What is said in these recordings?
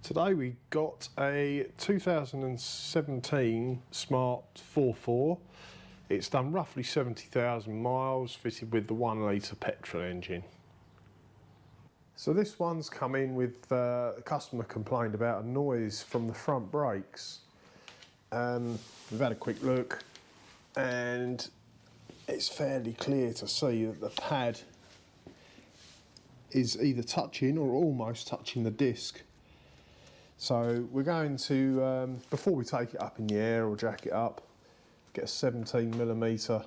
Today we got a 2017 Smart ForFour. It's done roughly 70,000 miles, fitted with the 1 litre petrol engine. So this one's come in with a customer complained about a noise from the front brakes. We've had a quick look and it's fairly clear to see that the pad is either touching or almost touching the disc. So we're going to, before we take it up in the air or jack it up, get a 17mm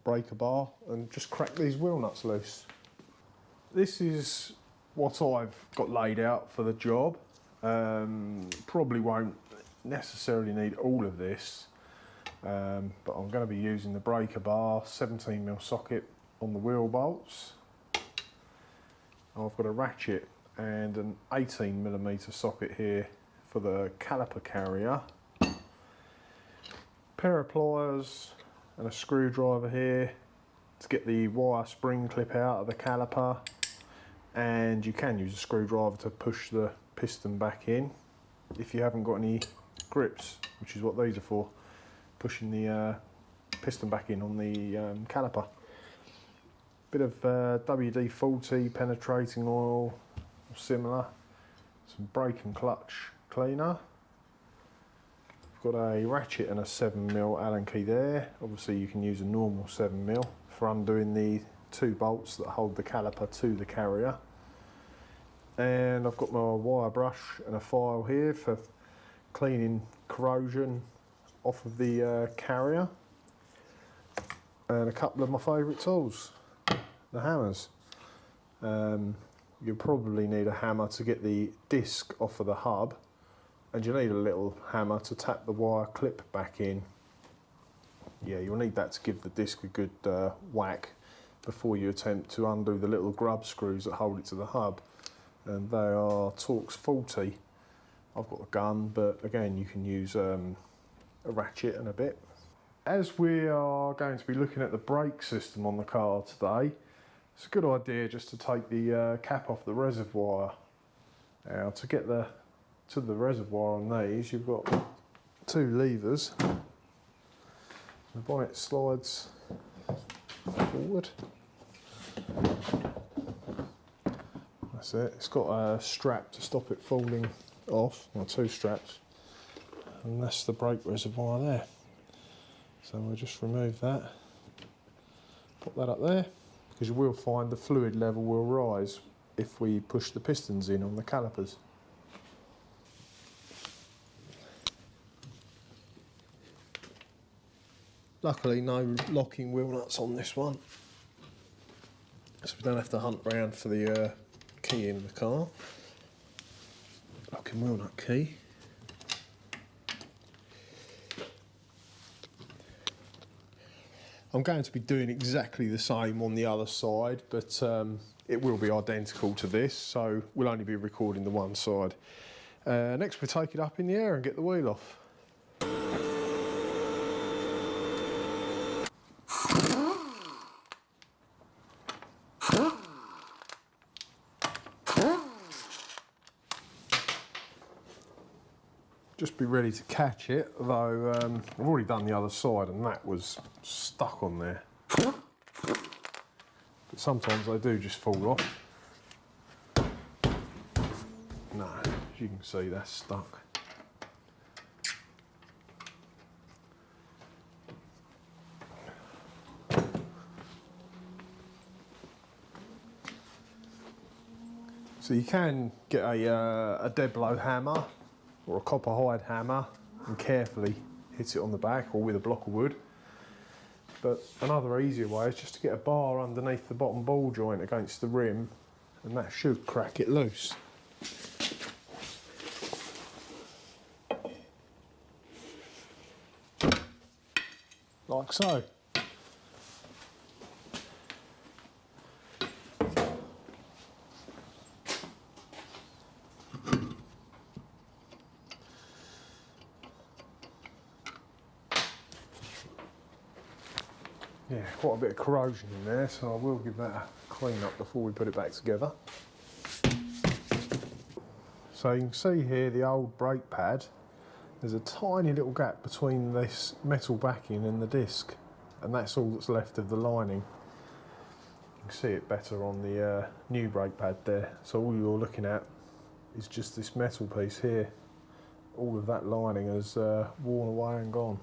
breaker bar and just crack these wheel nuts loose. This is what I've got laid out for the job. Probably won't necessarily need all of this, but I'm going to be using the breaker bar, 17mm socket on the wheel bolts. I've got a ratchet and an 18mm socket here for the caliper carrier. Pair of pliers and a screwdriver here to get the wire spring clip out of the caliper, and you can use a screwdriver to push the piston back in if you haven't got any grips, which is what these are for, pushing the piston back in on the caliper. Bit of WD-40 penetrating oil or similar, some brake and clutch cleaner. I've got a ratchet and a 7mm Allen key there. Obviously you can use a normal 7mm for undoing the 2 bolts that hold the caliper to the carrier. And I've got my wire brush and a file here for cleaning corrosion off of the carrier. And a couple of my favourite tools, the hammers. You'll probably need a hammer to get the disc off of the hub, and you need a little hammer to tap the wire clip back in. Yeah, you'll need that to give the disc a good whack before you attempt to undo the little grub screws that hold it to the hub. And they are Torx 40. I've got a gun, but again you can use a ratchet and a bit. As we are going to be looking at the brake system on the car today, it's a good idea just to take the cap off the reservoir. Now to get to the reservoir on these, you've got 2 levers. The bonnet slides forward. That's it. It's got a strap to stop it falling off, or 2 straps, and that's the brake reservoir there. So we'll just remove that, put that up there, because you will find the fluid level will rise if we push the pistons in on the calipers. Luckily no locking wheel nuts on this one, so we don't have to hunt around for the key in the car. Locking wheel nut key. I'm going to be doing exactly the same on the other side, but it will be identical to this, so we'll only be recording the one side. Next we'll take it up in the air and get the wheel off. Just be ready to catch it, though I've already done the other side and that was stuck on there. But sometimes they do just fall off. No, as you can see, that's stuck. So you can get a dead blow hammer or a copper hide hammer and carefully hit it on the back, or with a block of wood. But another easier way is just to get a bar underneath the bottom ball joint against the rim, and that should crack it loose. Like so. Yeah, quite a bit of corrosion in there, so I will give that a clean up before we put it back together. So you can see here the old brake pad. There's a tiny little gap between this metal backing and the disc, and that's all that's left of the lining. You can see it better on the new brake pad there. So all you're looking at is just this metal piece here. All of that lining has worn away and gone.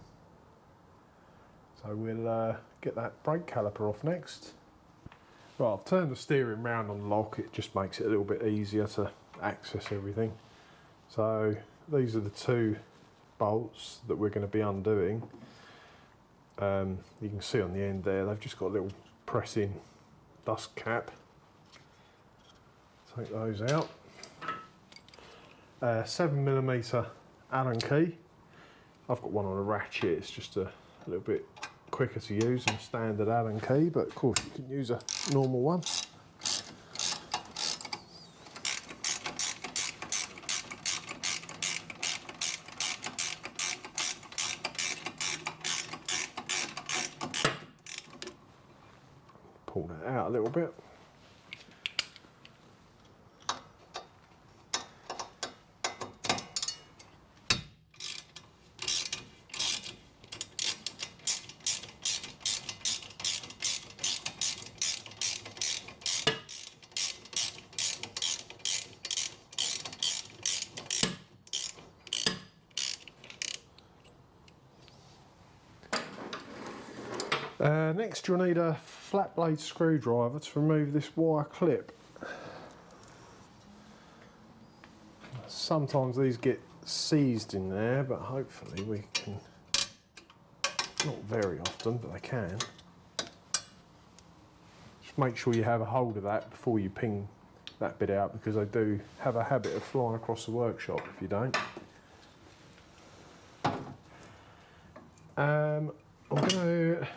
So we'll get that brake caliper off next. Right, I've turned the steering round on the lock. It just makes it a little bit easier to access everything. So these are the two bolts that we're going to be undoing. You can see on the end there, they've just got a little press-in dust cap. Take those out. 7mm Allen key. I've got one on a ratchet. It's just a little bit quicker to use than a standard Allen key, but of course you can use a normal one. Pull that out a little bit. Next you'll need a flat blade screwdriver to remove this wire clip. Sometimes these get seized in there, but hopefully we can, not very often, but they can. Just make sure you have a hold of that before you ping that bit out, because they do have a habit of flying across the workshop if you don't. I'm going to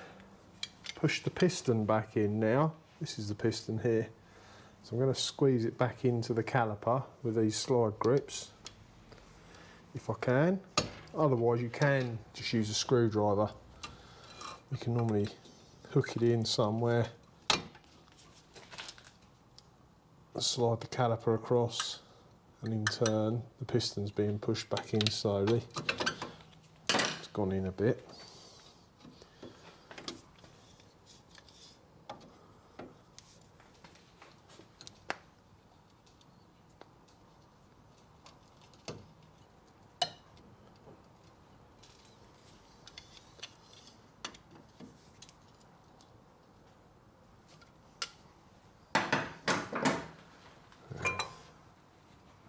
push the piston back in now. This is the piston here. So I'm going to squeeze it back into the caliper with these slide grips, if I can. Otherwise you can just use a screwdriver. You can normally hook it in somewhere, slide the caliper across, and in turn the piston's being pushed back in slowly. It's gone in a bit.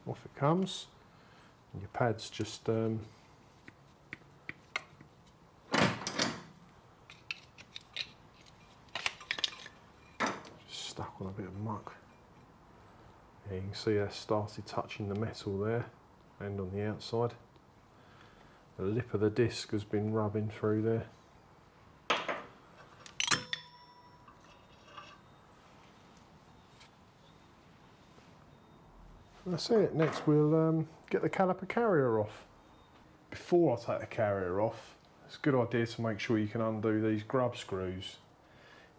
Off it comes, and your pad's just stuck on a bit of muck. Yeah, you can see that started touching the metal there and on the outside. The lip of the disc has been rubbing through there. That's it. Next we'll get the caliper carrier off. Before I take the carrier off, it's a good idea to make sure you can undo these grub screws.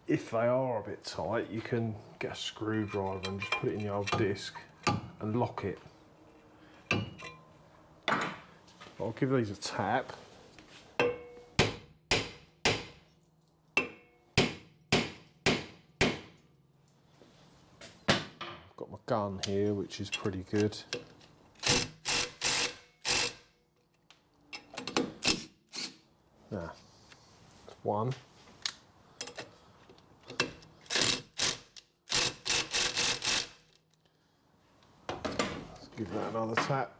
If they are a bit tight, you can get a screwdriver and just put it in the old disc and lock it. I'll give these a tap. Got my gun here, which is pretty good. Now, that's one. Let's give that another tap.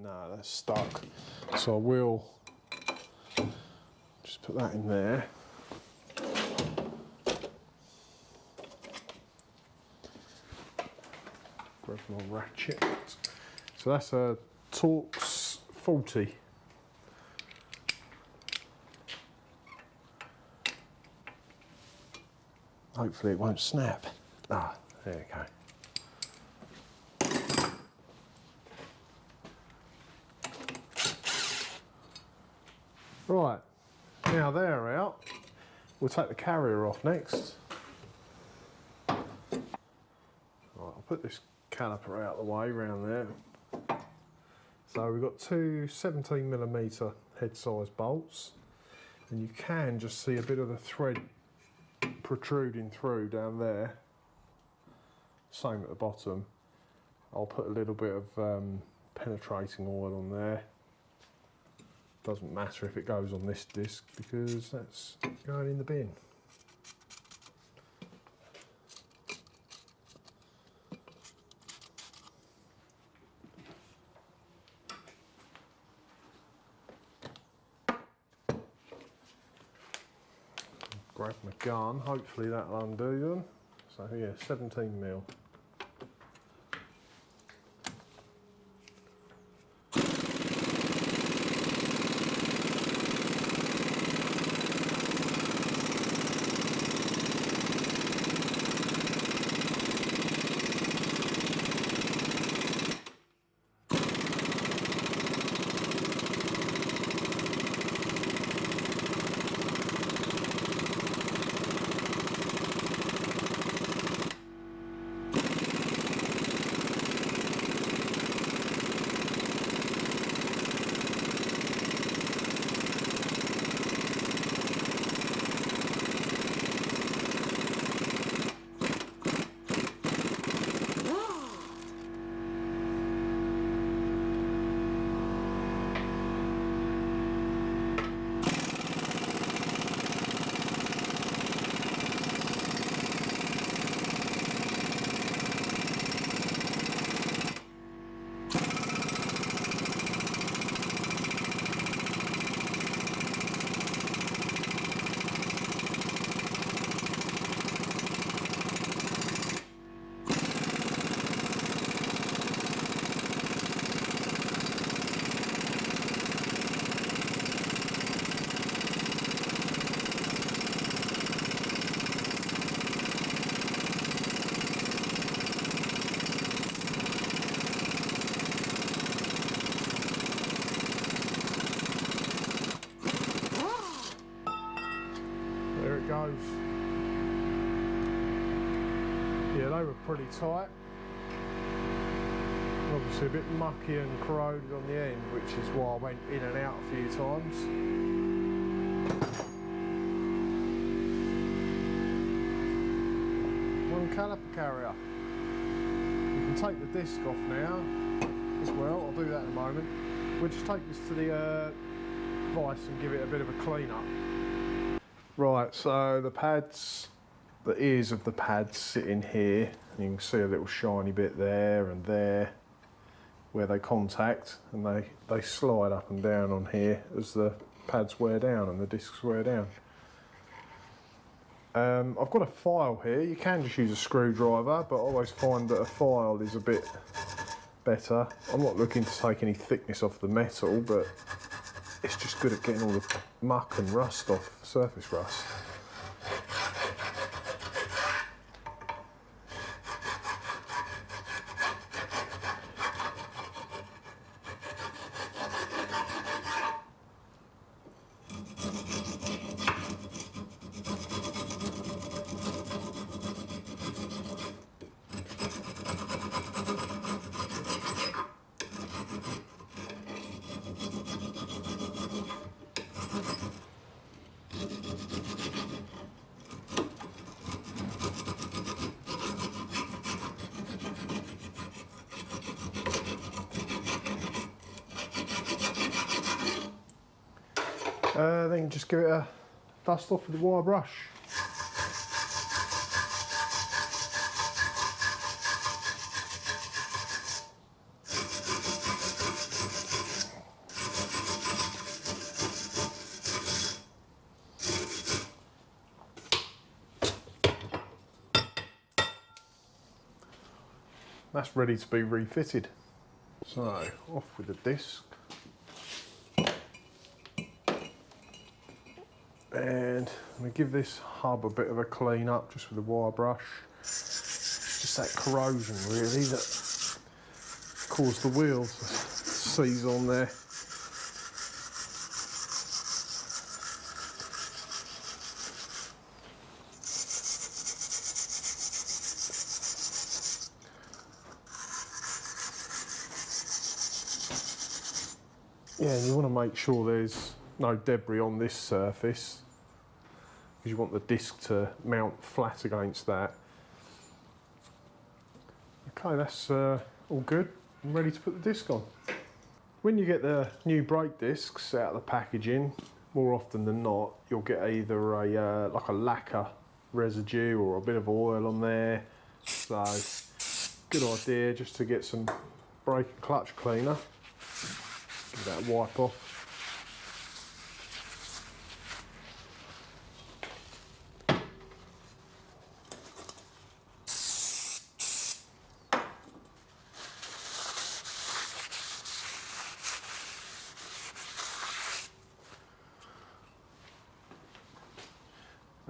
No, that's stuck. So I will just put that in there. Grab my ratchet. So that's a Torx 40. Hopefully it won't snap. Ah, there you go. Right, now they're out, we'll take the carrier off next. Right, I'll put this caliper out of the way round there. So we've got two 17mm head size bolts, and you can just see a bit of the thread protruding through down there. Same at the bottom. I'll put a little bit of penetrating oil on there. Doesn't matter if it goes on this disc because that's going in the bin. Grab my gun, hopefully that'll undo them. So yeah, 17mm. There it goes. Yeah, they were pretty tight. Obviously a bit mucky and corroded on the end, which is why I went in and out a few times. One caliper carrier. You can take the disc off now as well. I'll do that in a moment. We'll just take this to the vise and give it a bit of a clean up. Right, so the pads, the ears of the pads sit in here, and you can see a little shiny bit there and there where they contact, and they slide up and down on here as the pads wear down and the discs wear down. I've got a file here. You can just use a screwdriver, but I always find that a file is a bit better. I'm not looking to take any thickness off the metal, but it's just good at getting all the muck and rust off, surface rust. Then just give it a dust off with a wire brush. That's ready to be refitted. So, off with the disc. And I'm going to give this hub a bit of a clean up just with a wire brush. It's just that corrosion really that caused the wheel to seize on there. Yeah, and you want to make sure there's no debris on this surface because you want the disc to mount flat against that. Okay, that's all good. I'm ready to put the disc on. When you get the new brake discs out of the packaging, more often than not, you'll get either a like a lacquer residue or a bit of oil on there. So, good idea just to get some brake and clutch cleaner. Give that a wipe off.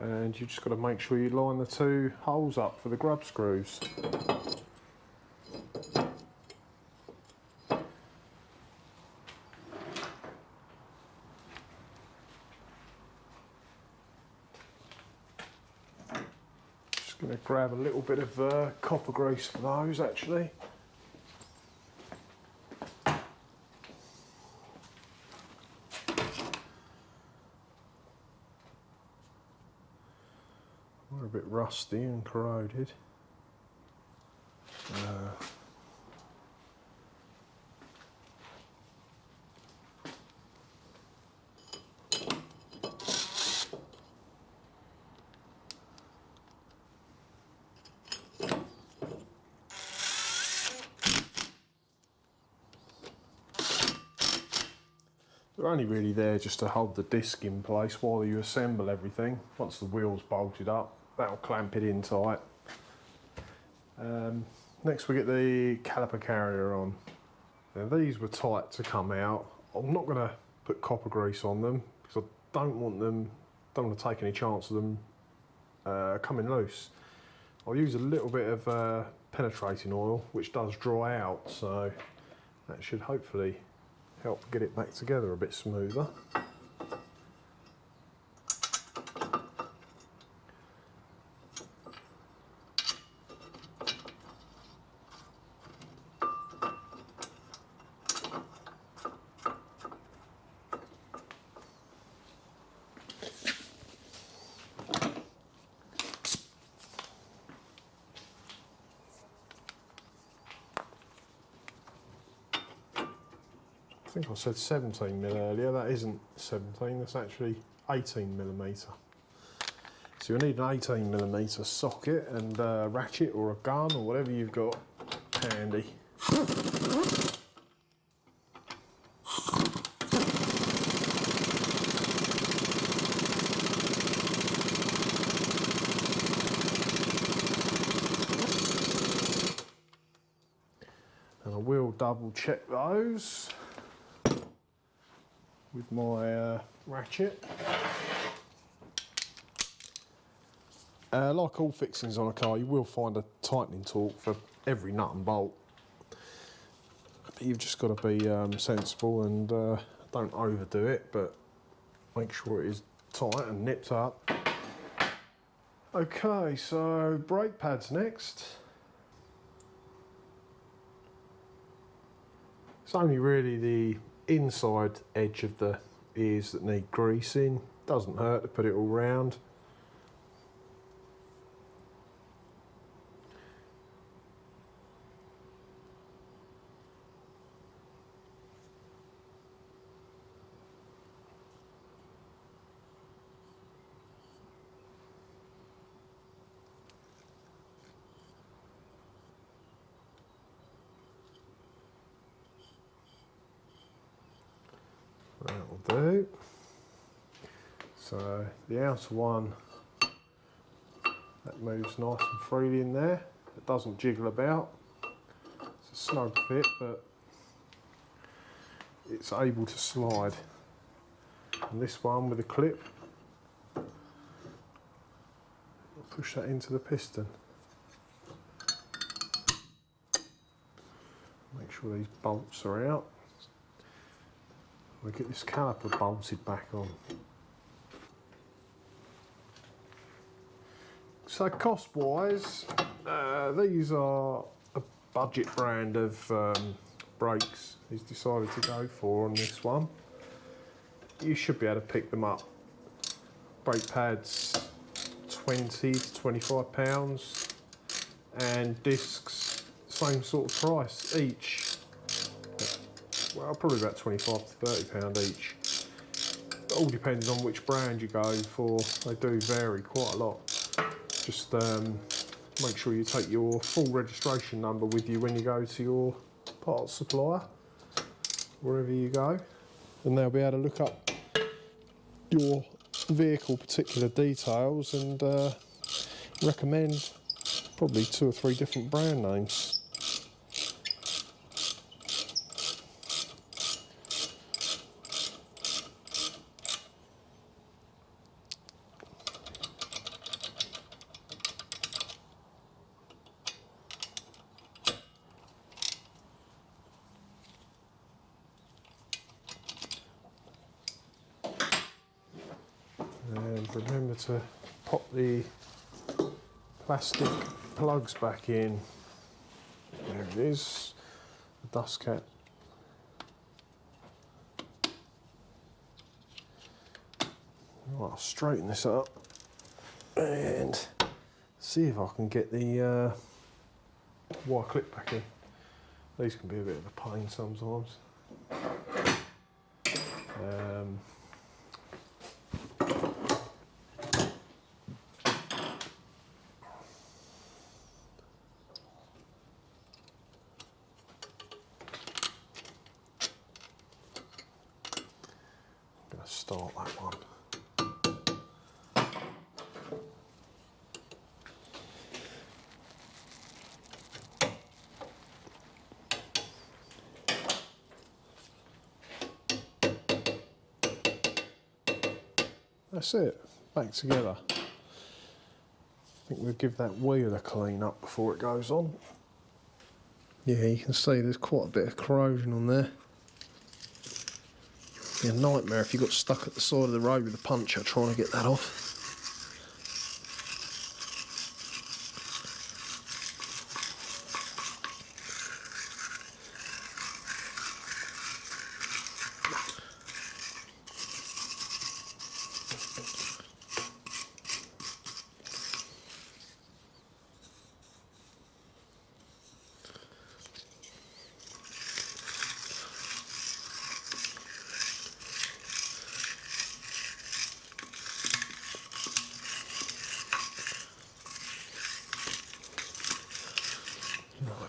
And you just got to make sure you line the two holes up for the grub screws. Just going to grab a little bit of copper grease for those actually. They're a bit rusty and corroded. They're only really there just to hold the disc in place while you assemble everything. Once the wheel's bolted up, that'll clamp it in tight. Next we get the caliper carrier on. Now these were tight to come out. I'm not going to put copper grease on them because I don't want to take any chance of them coming loose. I'll use a little bit of penetrating oil, which does dry out, so that should hopefully help get it back together a bit smoother. I think I said 17mm earlier, that isn't 17, that's actually 18mm. So you'll need an 18mm socket and a ratchet or a gun or whatever you've got handy. And I will double check those with my ratchet. Like all fixings on a car, you will find a tightening torque for every nut and bolt. But you've just got to be sensible and don't overdo it, but make sure it is tight and nipped up. Okay, so brake pads next. It's only really the inside edge of the ears that need greasing. Doesn't hurt to put it all round. That'll do. So the outer one, that moves nice and freely in there. It doesn't jiggle about. It's a snug fit, but it's able to slide. And this one with a clip, I'll push that into the piston. Make sure these bolts are out. We'll get this caliper bolted back on. So cost-wise, these are a budget brand of brakes he's decided to go for on this one. You should be able to pick them up. Brake pads, 20 to 25 pounds, and discs, same sort of price each. Well, probably about 25 to 30 pound each. It all depends on which brand you go for. They do vary quite a lot. Just make sure you take your full registration number with you when you go to your parts supplier, wherever you go, and they'll be able to look up your vehicle particular details and recommend probably 2 or 3 different brand names. And remember to pop the plastic plugs back in. There it is, the dust cap. Right, I'll straighten this up and see if I can get the wire clip back in. These can be a bit of a pain sometimes. Start that one. That's it, back together. I think we'll give that wheel a clean up before it goes on. Yeah, you can see there's quite a bit of corrosion on there. Be a nightmare if you got stuck at the side of the road with a puncher trying to get that off.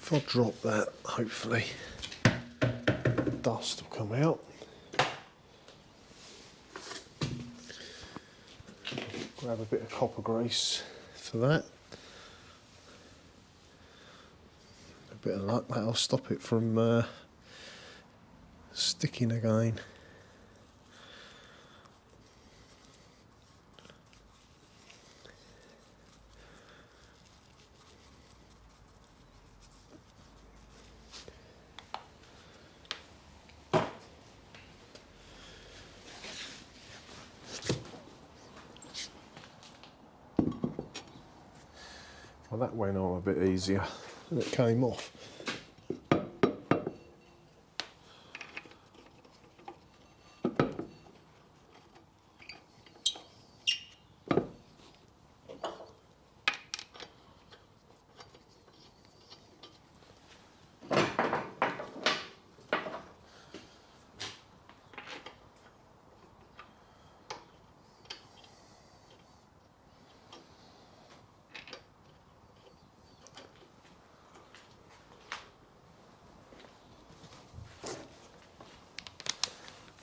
If I drop that, hopefully dust will come out. Grab a bit of copper grease for that. A bit of luck, that'll stop it from sticking again. Well, that went on a bit easier and it came off.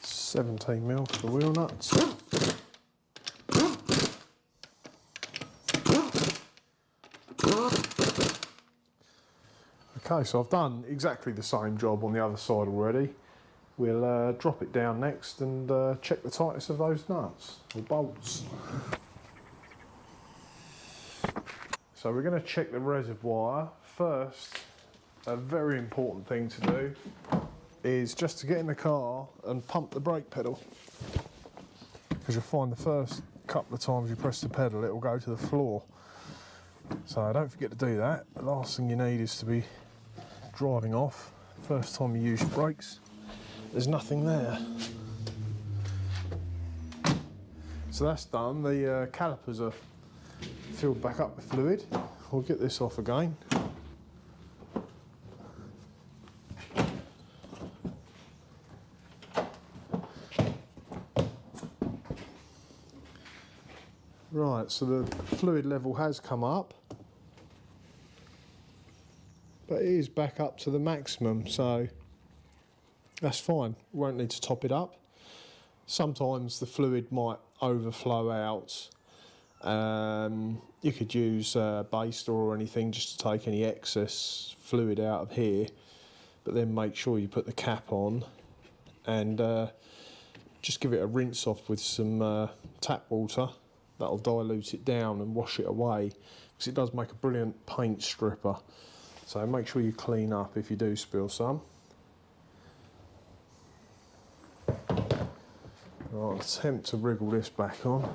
$17mm for the wheel nuts. Okay, so I've done exactly the same job on the other side already. We'll drop it down next and check the tightness of those nuts or bolts. So we're going to check the reservoir first. A very important thing to do is just to get in the car and pump the brake pedal, because you'll find the first couple of times you press the pedal it will go to the floor, so don't forget to do that. The last thing you need is to be driving off First time you use your brakes, there's nothing there. So that's done. The calipers are filled back up with fluid. We'll get this off again. Right, so the fluid level has come up, but it is back up to the maximum, so that's fine. We won't need to top it up. Sometimes the fluid might overflow out. You could use baster or anything just to take any excess fluid out of here, but then make sure you put the cap on and just give it a rinse off with some tap water. That'll dilute it down and wash it away, because it does make a brilliant paint stripper. So make sure you clean up if you do spill some. Right, I'll attempt to wriggle this back on.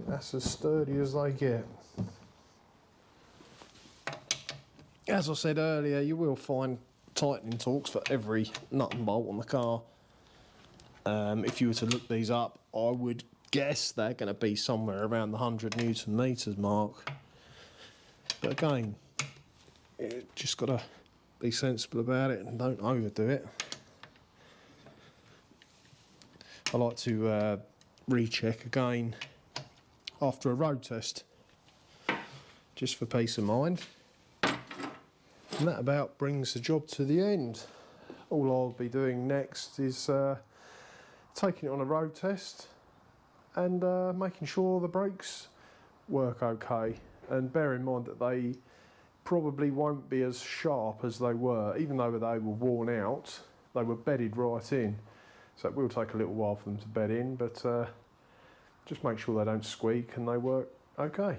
That's as sturdy as they get. As I said earlier, you will find tightening torques for every nut and bolt on the car. If you were to look these up, I would guess they're going to be somewhere around the 100 Newton meters mark. But again, you just got to be sensible about it and don't overdo it. I like to recheck again after a road test, just for peace of mind. And that about brings the job to the end. All I'll be doing next is taking it on a road test and making sure the brakes work okay. And bear in mind that they probably won't be as sharp as they were. Even though they were worn out, they were bedded right in. So it will take a little while for them to bed in, but just make sure they don't squeak and they work okay.